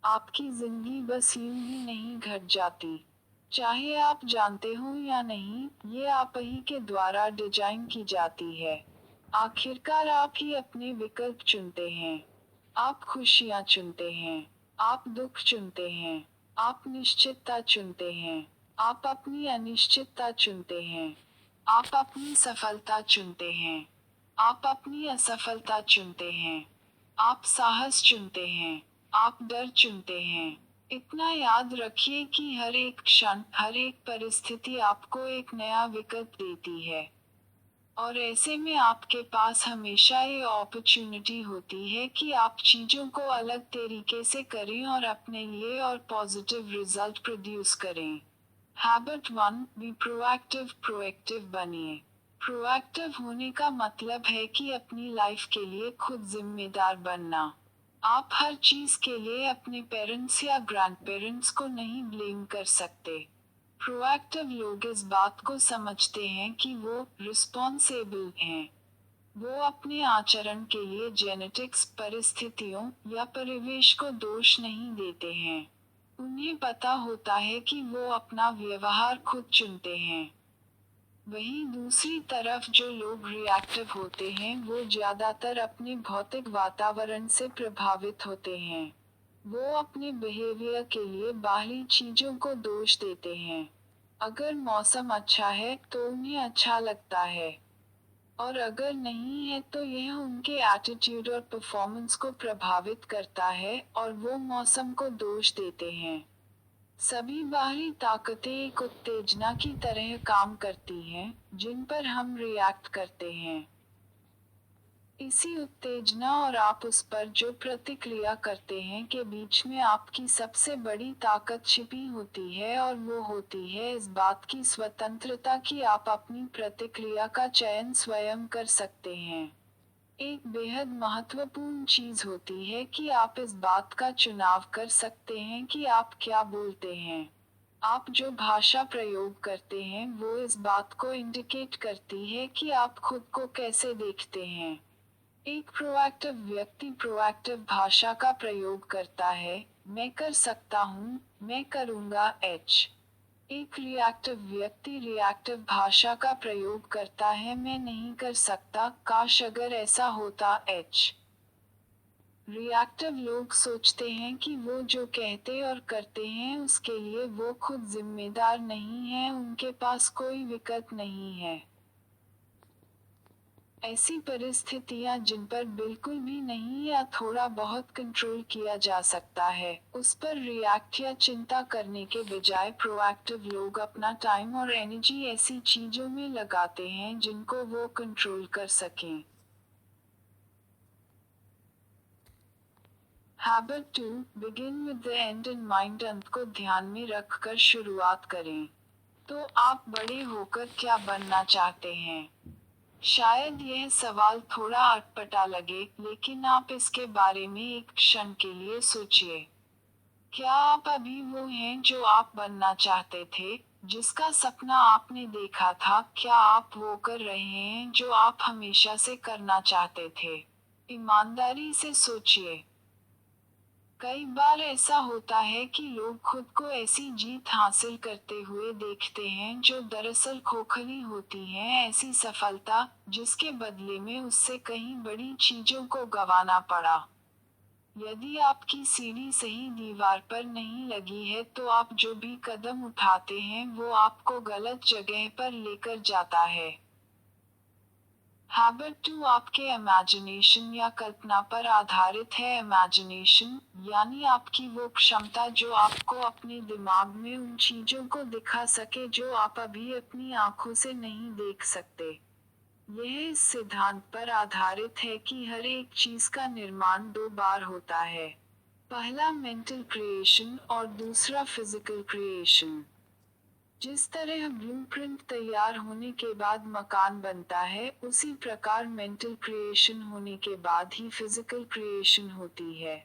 आपकी जिंदगी बस यूं ही नहीं घट जाती। चाहे आप जानते हो या नहीं, ये आप ही के द्वारा डिजाइन की जाती है। आखिरकार आप ही अपने विकल्प चुनते हैं। आप खुशियाँ चुनते हैं। आप दुख चुनते हैं। आप निश्चितता चुनते हैं। आप अपनी अनिश्चितता चुनते हैं। आप अपनी सफलता चुनते हैं। आप अपनी असफलता चुनते हैं। आप साहस चुनते हैं। आप डर चुनते हैं। इतना याद रखिए कि हर एक क्षण, हर एक परिस्थिति आपको एक नया विकल्प देती है। और ऐसे में आपके पास हमेशा ये अपॉर्चुनिटी होती है कि आप चीजों को अलग तरीके से करें और अपने लिए और पॉजिटिव रिजल्ट प्रोड्यूस करें। Habit 1, be proactive. प्रोएक्टिव बनिए। प्रोएक्टिव होने का मतलब है कि अपनी लाइफ के लिए खुद जिम्मेदार बनना। आप हर चीज के लिए अपने पेरेंट्स या ग्रैंड पेरेंट्स को नहीं ब्लेम कर सकते। प्रोएक्टिव लोग इस बात को समझते हैं कि वो रिस्पॉन्सिबल हैं। वो अपने आचरण के लिए जेनेटिक्स, परिस्थितियों या परिवेश को दोष नहीं देते हैं। उन्हें पता होता है कि वो अपना व्यवहार खुद चुनते हैं। वहीं दूसरी तरफ जो लोग रिएक्टिव होते हैं वो ज्यादातर अपने भौतिक वातावरण से प्रभावित होते हैं। वो अपने बिहेवियर के लिए बाहरी चीजों को दोष देते हैं। अगर मौसम अच्छा है तो उन्हें अच्छा लगता है, और अगर नहीं है तो यह उनके एटीट्यूड और परफॉर्मेंस को प्रभावित करता है और वो मौसम को दोष देते हैं। सभी बाहरी ताकतें एक उत्तेजना की तरह काम करती हैं, जिन पर हम रिएक्ट करते हैं। इसी उत्तेजना और आप उस पर जो प्रतिक्रिया करते हैं के बीच में आपकी सबसे बड़ी ताकत छिपी होती है, और वो होती है इस बात की स्वतंत्रता कि आप अपनी प्रतिक्रिया का चयन स्वयं कर सकते हैं। एक बेहद महत्वपूर्ण चीज होती है कि आप इस बात का चुनाव कर सकते हैं कि आप क्या बोलते हैं। आप जो भाषा प्रयोग करते हैं वो इस बात को इंडिकेट करती है कि आप खुद को कैसे देखते हैं। एक प्रोएक्टिव व्यक्ति प्रोएक्टिव भाषा का प्रयोग करता है, मैं कर सकता हूँ, मैं करूँगा एच। एक रिएक्टिव व्यक्ति रिएक्टिव भाषा का प्रयोग करता है, मैं नहीं कर सकता, काश अगर ऐसा होता एच। रिएक्टिव लोग सोचते हैं कि वो जो कहते और करते हैं उसके लिए वो खुद जिम्मेदार नहीं है, उनके पास कोई विकल्प नहीं है। ऐसी परिस्थितियां जिन पर बिल्कुल भी नहीं या थोड़ा बहुत कंट्रोल किया जा सकता है, उस पर रिएक्ट या चिंता करने के बजाय प्रोएक्टिव लोग अपना टाइम और एनर्जी ऐसी चीजों में लगाते हैं जिनको वो कंट्रोल कर सकें। Habit 2, begin with the and in mind. अंत को ध्यान में रखकर शुरुआत करें। तो आप बड़े होकर क्या बनना चाहते हैं? शायद यह सवाल थोड़ा अटपटा लगे, लेकिन आप इसके बारे में एक क्षण के लिए सोचिए। क्या आप अभी वो हैं जो आप बनना चाहते थे, जिसका सपना आपने देखा था? क्या आप वो कर रहे हैं जो आप हमेशा से करना चाहते थे? ईमानदारी से सोचिए। कई बार ऐसा होता है कि लोग खुद को ऐसी जीत हासिल करते हुए देखते हैं जो दरअसल खोखली होती है, ऐसी सफलता जिसके बदले में उससे कहीं बड़ी चीजों को गंवाना पड़ा। यदि आपकी सीढ़ी सही दीवार पर नहीं लगी है तो आप जो भी कदम उठाते हैं वो आपको गलत जगह पर लेकर जाता है। हैबिट 2, आपके इमेजिनेशन या कल्पना पर आधारित है। इमेजिनेशन यानी आपकी वो क्षमता जो आपको अपने दिमाग में उन चीजों को दिखा सके जो आप अभी अपनी आंखों से नहीं देख सकते। यह इस सिद्धांत पर आधारित है कि हर एक चीज का निर्माण दो बार होता है। पहला मेंटल क्रिएशन और दूसरा फिजिकल क्रिएशन। जिस तरह ब्लूप्रिंट तैयार होने के बाद मकान बनता है, उसी प्रकार मेंटल क्रिएशन होने के बाद ही फिजिकल क्रिएशन होती है।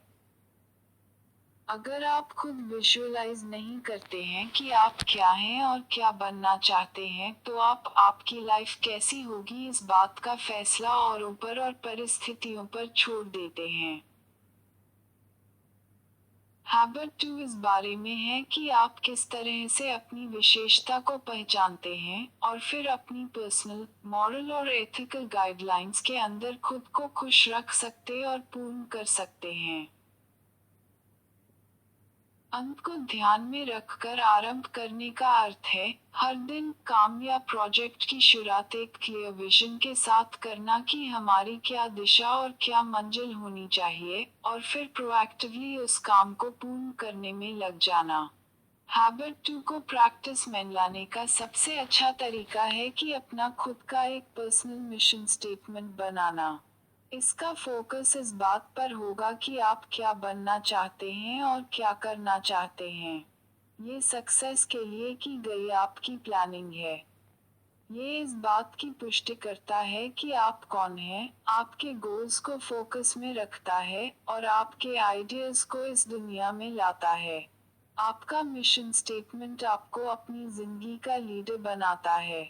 अगर आप खुद विजुअलाइज नहीं करते हैं कि आप क्या हैं और क्या बनना चाहते हैं, तो आप आपकी लाइफ कैसी होगी इस बात का फैसला औरों पर और परिस्थितियों पर छोड़ देते हैं। हैबिट 2 इस बारे में है कि आप किस तरह से अपनी विशेषता को पहचानते हैं और फिर अपनी पर्सनल, मॉरल और एथिकल गाइडलाइंस के अंदर खुद को खुश रख सकते और पूर्ण कर सकते हैं। अंत को ध्यान में रखकर आरंभ करने का अर्थ है हर दिन काम या प्रोजेक्ट की शुरुआत एक क्लियर विजन के साथ करना कि हमारी क्या दिशा और क्या मंजिल होनी चाहिए, और फिर प्रोएक्टिवली उस काम को पूर्ण करने में लग जाना। हैबिट 2 को प्रैक्टिस में लाने का सबसे अच्छा तरीका है कि अपना खुद का एक पर्सनल मिशन स्टेटमेंट बनाना। इसका फोकस इस बात पर होगा कि आप क्या बनना चाहते हैं और क्या करना चाहते हैं। ये सक्सेस के लिए की गई आपकी प्लानिंग है। ये इस बात की पुष्टि करता है कि आप कौन हैं, आपके गोल्स को फोकस में रखता है और आपके आइडियाज को इस दुनिया में लाता है। आपका मिशन स्टेटमेंट आपको अपनी जिंदगी का लीडर बनाता है।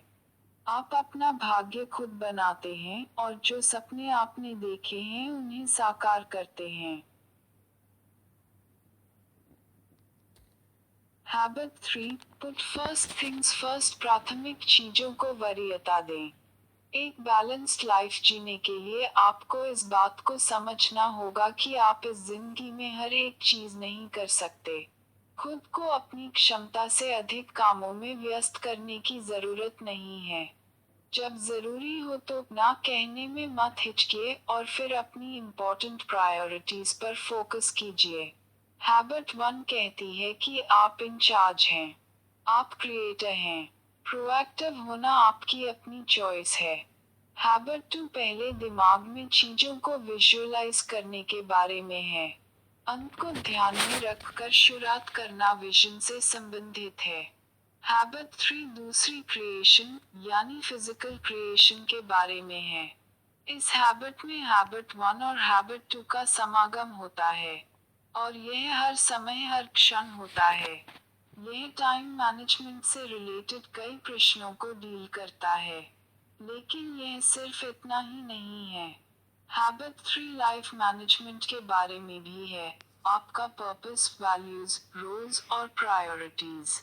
आप अपना भाग्य खुद बनाते हैं और जो सपने आपने देखे हैं उन्हें साकार करते हैं। Habit 3, put first things first, प्राथमिक चीजों को वरीयता दें। एक बैलेंस्ड लाइफ जीने के लिए आपको इस बात को समझना होगा कि आप इस जिंदगी में हर एक चीज नहीं कर सकते। खुद को अपनी क्षमता से अधिक कामों में व्यस्त करने की जरूरत नहीं है। जब जरूरी हो तो ना कहने में मत हिचकिए और फिर अपनी इम्पोर्टेंट प्रायोरिटीज पर फोकस कीजिए। हैबिट 1 कहती है कि आप इंचार्ज हैं। आप क्रिएटर हैं। प्रोएक्टिव होना आपकी अपनी चॉइस है। हैबिट 2 पहले दिमाग में चीजों को विजुअलाइज करने के बारे में है। अंत को ध्यान में रखकर शुरुआत करना विजन से संबंधित है। हैबिट 3 दूसरी क्रिएशन यानी फिजिकल क्रिएशन के बारे में है। इस हैबिट में हैबिट 1 और हैबिट 2 का समागम होता है। और यह हर समय हर क्षण होता है। यह टाइम मैनेजमेंट से रिलेटेड कई प्रश्नों को डील करता है। लेकिन यह सिर्फ इतना ही नहीं है। हैबिट 3 लाइफ मैनेजमेंट के बारे में भी है। आपका पर्पस, वैल्यूज, रोल्स और प्रायोरिटीज।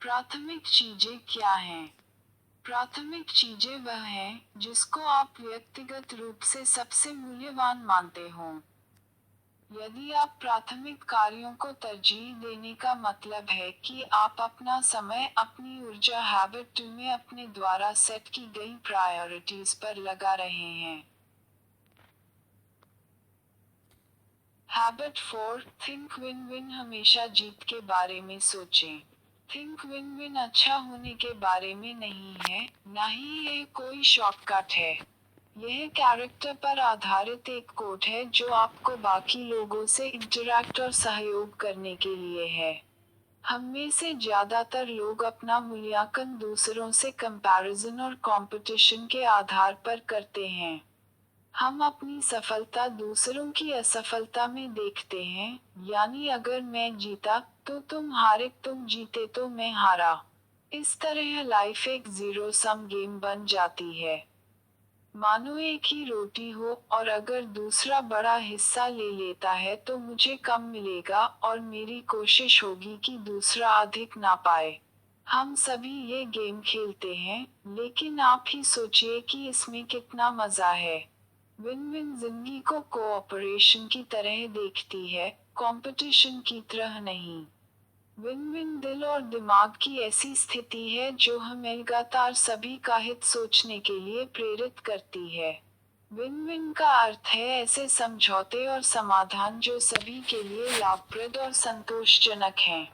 प्राथमिक चीजें क्या हैं? प्राथमिक चीजें वह हैं जिसको आप व्यक्तिगत रूप से सबसे मूल्यवान मानते हो। यदि आप प्राथमिक कार्यों को तरजीह देने का मतलब है कि आप अपना समय, अपनी ऊर्जा हैबिट 2 में अपने द्वारा सेट की गई प्रायोरिटीज पर लगा रहे हैं। हैबिट 4, थिंक विन विन, हमेशा जीत के बारे में सोचें। थिंक विन विन अच्छा होने के बारे में नहीं है, ना ही ये कोई शॉर्टकट है। यह कैरेक्टर पर आधारित एक कोट है जो आपको बाकी लोगों से इंटरैक्ट और सहयोग करने के लिए है। हम में से ज्यादातर लोग अपना मूल्यांकन दूसरों से कंपैरिजन और कंपटीशन के आधार पर करते हैं। हम अपनी सफलता दूसरों की असफलता में देखते हैं, यानी अगर मैं जीता तो तुम हारे, तुम जीते तो मैं हारा। इस तरह लाइफ एक जीरो सम गेम बन जाती है। मानो एक ही रोटी हो और अगर दूसरा बड़ा हिस्सा ले लेता है तो मुझे कम मिलेगा और मेरी कोशिश होगी कि दूसरा अधिक ना पाए। हम सभी ये गेम खेलते हैं, लेकिन आप ही सोचिए कि इसमें कितना मजा है। विन विन जिंदगी को कोऑपरेशन की तरह देखती है, कंपटीशन की तरह नहीं। विन विन दिल और दिमाग की ऐसी स्थिति है जो हमें लगातार सभी का हित सोचने के लिए प्रेरित करती है। विन विन का अर्थ है ऐसे समझौते और समाधान जो सभी के लिए लाभप्रद और संतोषजनक हैं।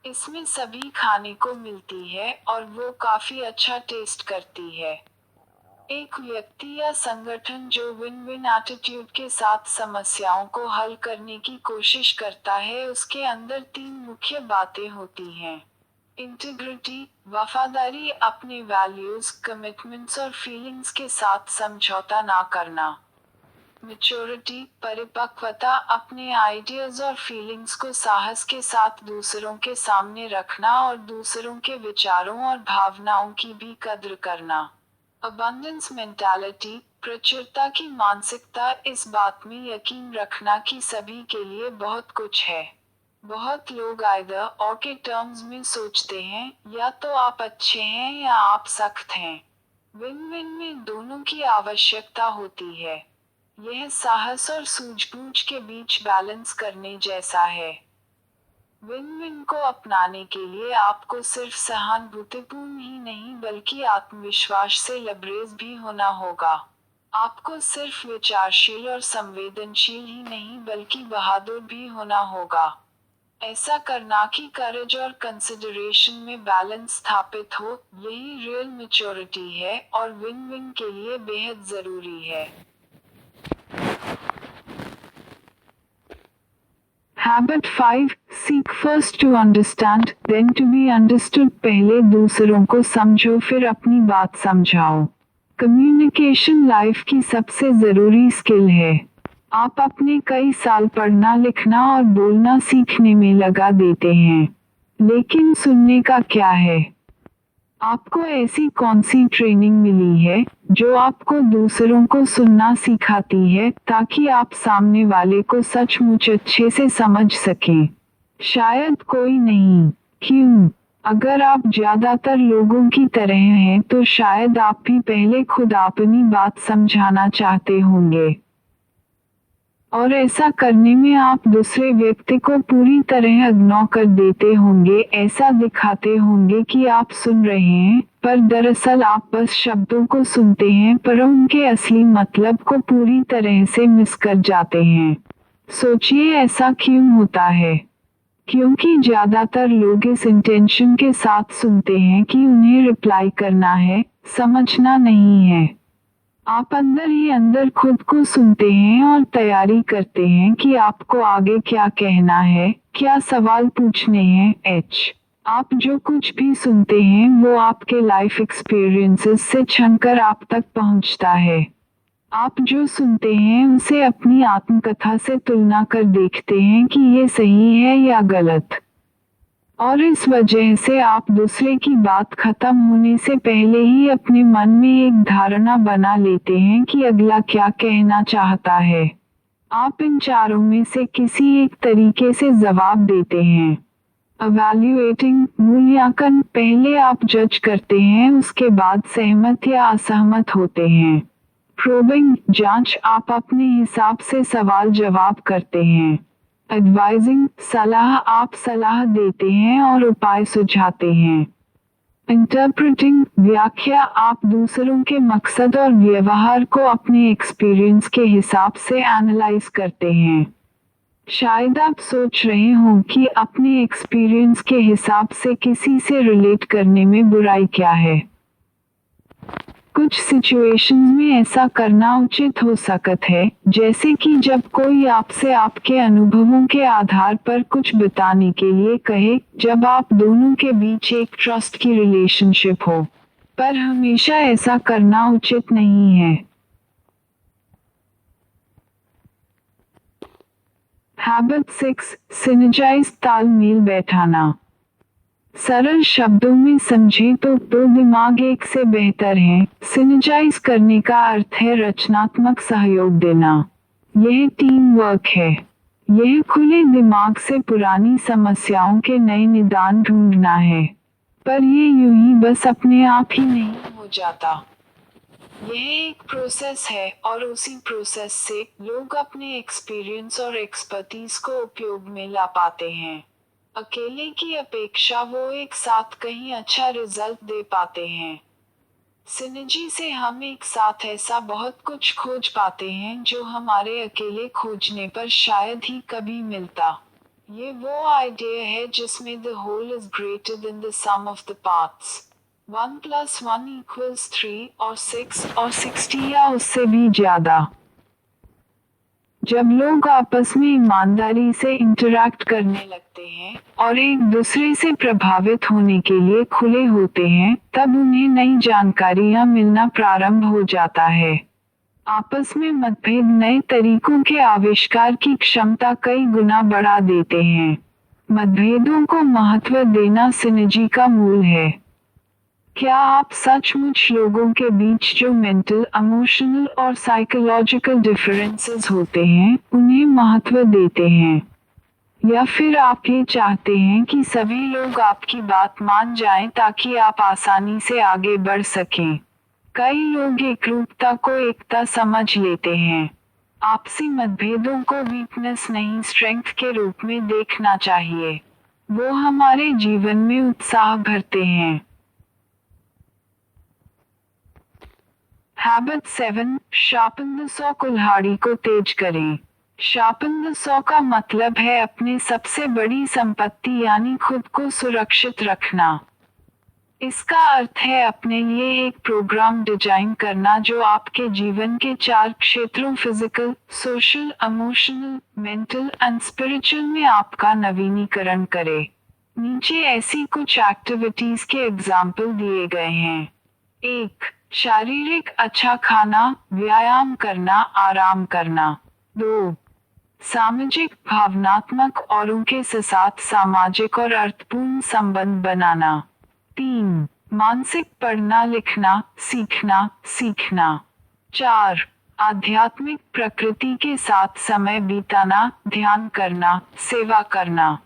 इसमें सभी खाने को मिलती है और वो काफी अच्छा टेस्ट करती है। एक व्यक्ति या संगठन जो विन विन एटीट्यूड के साथ समस्याओं को हल करने की कोशिश करता है उसके अंदर 3 मुख्य बातें होती हैं। इंटीग्रिटी, वफादारी, अपने वैल्यूज, कमिटमेंट्स और फीलिंग्स के साथ समझौता ना करना। मैच्योरिटी, परिपक्वता, अपने आइडियाज और फीलिंग्स को साहस के साथ दूसरों के सामने रखना और दूसरों के विचारों और भावनाओं की भी कद्र करना। अबंडेंस मेंटालिटी, प्रचुरता की मानसिकता, इस बात में यकीन रखना कि सभी के लिए बहुत कुछ है। बहुत लोग आइदर और के टर्म्स में सोचते हैं, या तो आप अच्छे हैं या आप सख्त हैं। विन विन में दोनों की आवश्यकता होती है। यह साहस और सूझबूझ के बीच बैलेंस करने जैसा है। विन विन को अपनाने के लिए आपको सिर्फ सहानुभूतिपूर्ण ही नहीं बल्कि आत्मविश्वास से लबरेज भी होना होगा। आपको सिर्फ विचारशील और संवेदनशील ही नहीं बल्कि बहादुर भी होना होगा। ऐसा करना कि करेज और कंसिडरेशन में बैलेंस स्थापित हो, यही रियल मैच्योरिटी है और विन विन के लिए बेहद जरूरी है। Habit 5, seek first to understand then to be understood. पहले दूसरों को समझो फिर अपनी बात समझाओ। कम्युनिकेशन लाइफ की सबसे जरूरी स्किल है। आप अपने कई साल पढ़ना लिखना और बोलना सीखने में लगा देते हैं, लेकिन सुनने का क्या है? आपको ऐसी कौन सी ट्रेनिंग मिली है जो आपको दूसरों को सुनना सिखाती है ताकि आप सामने वाले को सचमुच अच्छे से समझ सकें? शायद कोई नहीं। क्यों? अगर आप ज्यादातर लोगों की तरह हैं तो शायद आप भी पहले खुद अपनी बात समझाना चाहते होंगे। और ऐसा करने में आप दूसरे व्यक्ति को पूरी तरह इग्नोर कर देते होंगे, ऐसा दिखाते होंगे कि आप सुन रहे हैं, पर दरअसल आप बस शब्दों को सुनते हैं पर उनके असली मतलब को पूरी तरह से मिस कर जाते हैं। सोचिए ऐसा क्यों होता है? क्योंकि ज्यादातर लोग इस इंटेंशन के साथ सुनते हैं कि उन्हें रिप्लाई करना है, समझना नहीं है। आप अंदर ही अंदर खुद को सुनते हैं और तैयारी करते हैं कि आपको आगे क्या कहना है, क्या सवाल पूछने हैं। आप जो कुछ भी सुनते हैं वो आपके लाइफ एक्सपीरियंसेस से छनकर आप तक पहुंचता है। आप जो सुनते हैं उसे अपनी आत्मकथा से तुलना कर देखते हैं कि ये सही है या गलत। और इस वजह से आप दूसरे की बात खत्म होने से पहले ही अपने मन में एक धारणा बना लेते हैं कि अगला क्या कहना चाहता है। आप इन चारों में से किसी एक तरीके से जवाब देते हैं। अवैल्यूएटिंग, मूल्यांकन, पहले आप जज करते हैं उसके बाद सहमत या असहमत होते हैं। प्रोबिंग, जांच, आप अपने हिसाब से सवाल जवाब करते हैं। एडवाइजिंग, सलाह, आप सलाह देते हैं और उपाय सुझाते हैं। इंटरप्रेटिंग, व्याख्या, आप दूसरों के मकसद और व्यवहार को अपने एक्सपीरियंस के हिसाब से एनालाइज करते हैं। शायद आप सोच रहे हो कि अपने एक्सपीरियंस के हिसाब से किसी से रिलेट करने में बुराई क्या है। कुछ सिचुएशंस में ऐसा करना उचित हो सकता है, जैसे कि जब कोई आपसे आपके अनुभवों के आधार पर कुछ बताने के लिए कहे, जब आप दोनों के बीच एक ट्रस्ट की रिलेशनशिप हो। पर हमेशा ऐसा करना उचित नहीं है। हैबिट 6, सिनर्जाइज, तालमेल बैठाना। सरल शब्दों में समझें तो दो दिमाग एक से बेहतर हैं। सिनर्जाइज करने का अर्थ है रचनात्मक सहयोग देना। यह टीम वर्क है। यह खुले दिमाग से पुरानी समस्याओं के नए निदान ढूंढना है। पर ये यूं ही बस अपने आप ही नहीं हो जाता। यह एक प्रोसेस है और उसी प्रोसेस से लोग अपने एक्सपीरियंस और एक्सपर्टीज को उपयोग में ला पाते हैं। अकेले की अपेक्षा वो एक साथ कहीं अच्छा रिजल्ट दे पाते हैं। सिनर्जी से हम एक साथ ऐसा बहुत कुछ खोज पाते हैं जो हमारे अकेले खोजने पर शायद ही कभी मिलता। ये वो आइडिया है जिसमें the whole is greater than the sum of the parts. 1 + 1 = 3 और 6 और 60 या उससे भी ज्यादा। जब लोग आपस में ईमानदारी से इंटरैक्ट करने लगते हैं और एक दूसरे से प्रभावित होने के लिए खुले होते हैं, तब उन्हें नई जानकारियां मिलना प्रारंभ हो जाता है। आपस में मतभेद नए तरीकों के आविष्कार की क्षमता कई गुना बढ़ा देते हैं। मतभेदों को महत्व देना सिनर्जी का मूल है। क्या आप सचमुच लोगों के बीच जो मेंटल, इमोशनल और साइकोलॉजिकल डिफरेंसेस होते हैं, उन्हें महत्व देते हैं? या फिर आप ये चाहते हैं कि सभी लोग आपकी बात मान जाएं ताकि आप आसानी से आगे बढ़ सकें। कई लोग एकरूपता को एकता समझ लेते हैं। आपसी मतभेदों को वीकनेस नहीं स्ट्रेंथ के रूप में देखना चाहिए। वो हमारे जीवन में उत्साह भरते हैं। हैबिट 7 शार्पन द सॉ कुल्हाड़ी को तेज करें। शार्पन द सॉ का मतलब है अपने सबसे बड़ी संपत्ति यानी खुद को सुरक्षित रखना। इसका अर्थ है अपने लिए एक प्रोग्राम डिजाइन करना जो आपके जीवन के 4 क्षेत्रों physical, social, emotional, mental and spiritual में आपका नवीनीकरण करे। नीचे ऐसी कुछ एक्टिविटीज के एग्जाम्पल दिए गए हैं। 1. शारीरिक अच्छा खाना, व्यायाम करना, आराम करना। 2. सामाजिक भावनात्मक औरों के साथ सामाजिक और अर्थपूर्ण संबंध बनाना। 3. मानसिक पढ़ना लिखना, सीखना। 4. आध्यात्मिक प्रकृति के साथ समय बिताना, ध्यान करना, सेवा करना।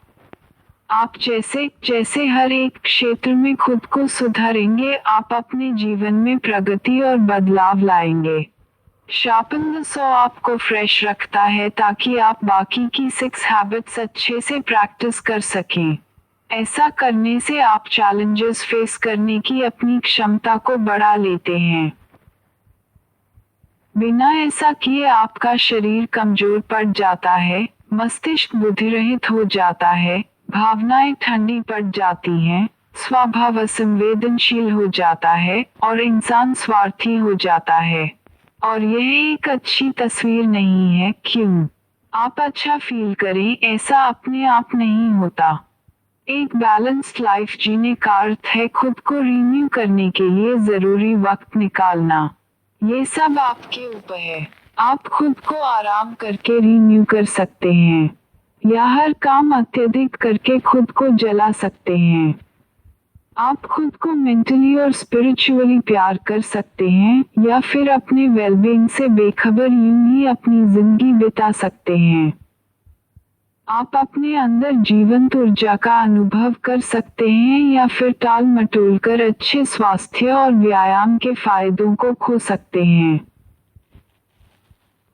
आप जैसे हर एक क्षेत्र में खुद को सुधारेंगे आप अपने जीवन में प्रगति और बदलाव लाएंगे। शार्पन द सॉ आपको फ्रेश रखता है ताकि आप बाकी की 6 हैबिट्स अच्छे से प्रैक्टिस कर सकें। ऐसा करने से आप चैलेंजेस फेस करने की अपनी क्षमता को बढ़ा लेते हैं। बिना ऐसा किए आपका शरीर कमजोर पड़ जाता है, मस्तिष्क बुद्धिरहित हो जाता है, भावनाएं ठंडी पड़ जाती हैं, स्वभाव असंवेदनशील हो जाता है और इंसान स्वार्थी हो जाता है। और यह एक अच्छी तस्वीर नहीं है। क्यों? आप अच्छा फील करें ऐसा अपने आप नहीं होता। एक बैलेंस्ड लाइफ जीने का अर्थ है खुद को रिन्यू करने के लिए जरूरी वक्त निकालना। ये सब आपके ऊपर है। आप खुद को आराम करके रिन्यू कर सकते हैं या हर काम अत्यधिक करके खुद को जला सकते हैं। आप खुद को मेंटली और स्पिरिचुअली प्यार कर सकते हैं या फिर अपने वेलबींग से बेखबर यूं ही अपनी जिंदगी बिता सकते हैं। आप अपने अंदर जीवंत ऊर्जा का अनुभव कर सकते हैं या फिर टाल मटोल कर अच्छे स्वास्थ्य और व्यायाम के फायदों को खो सकते हैं।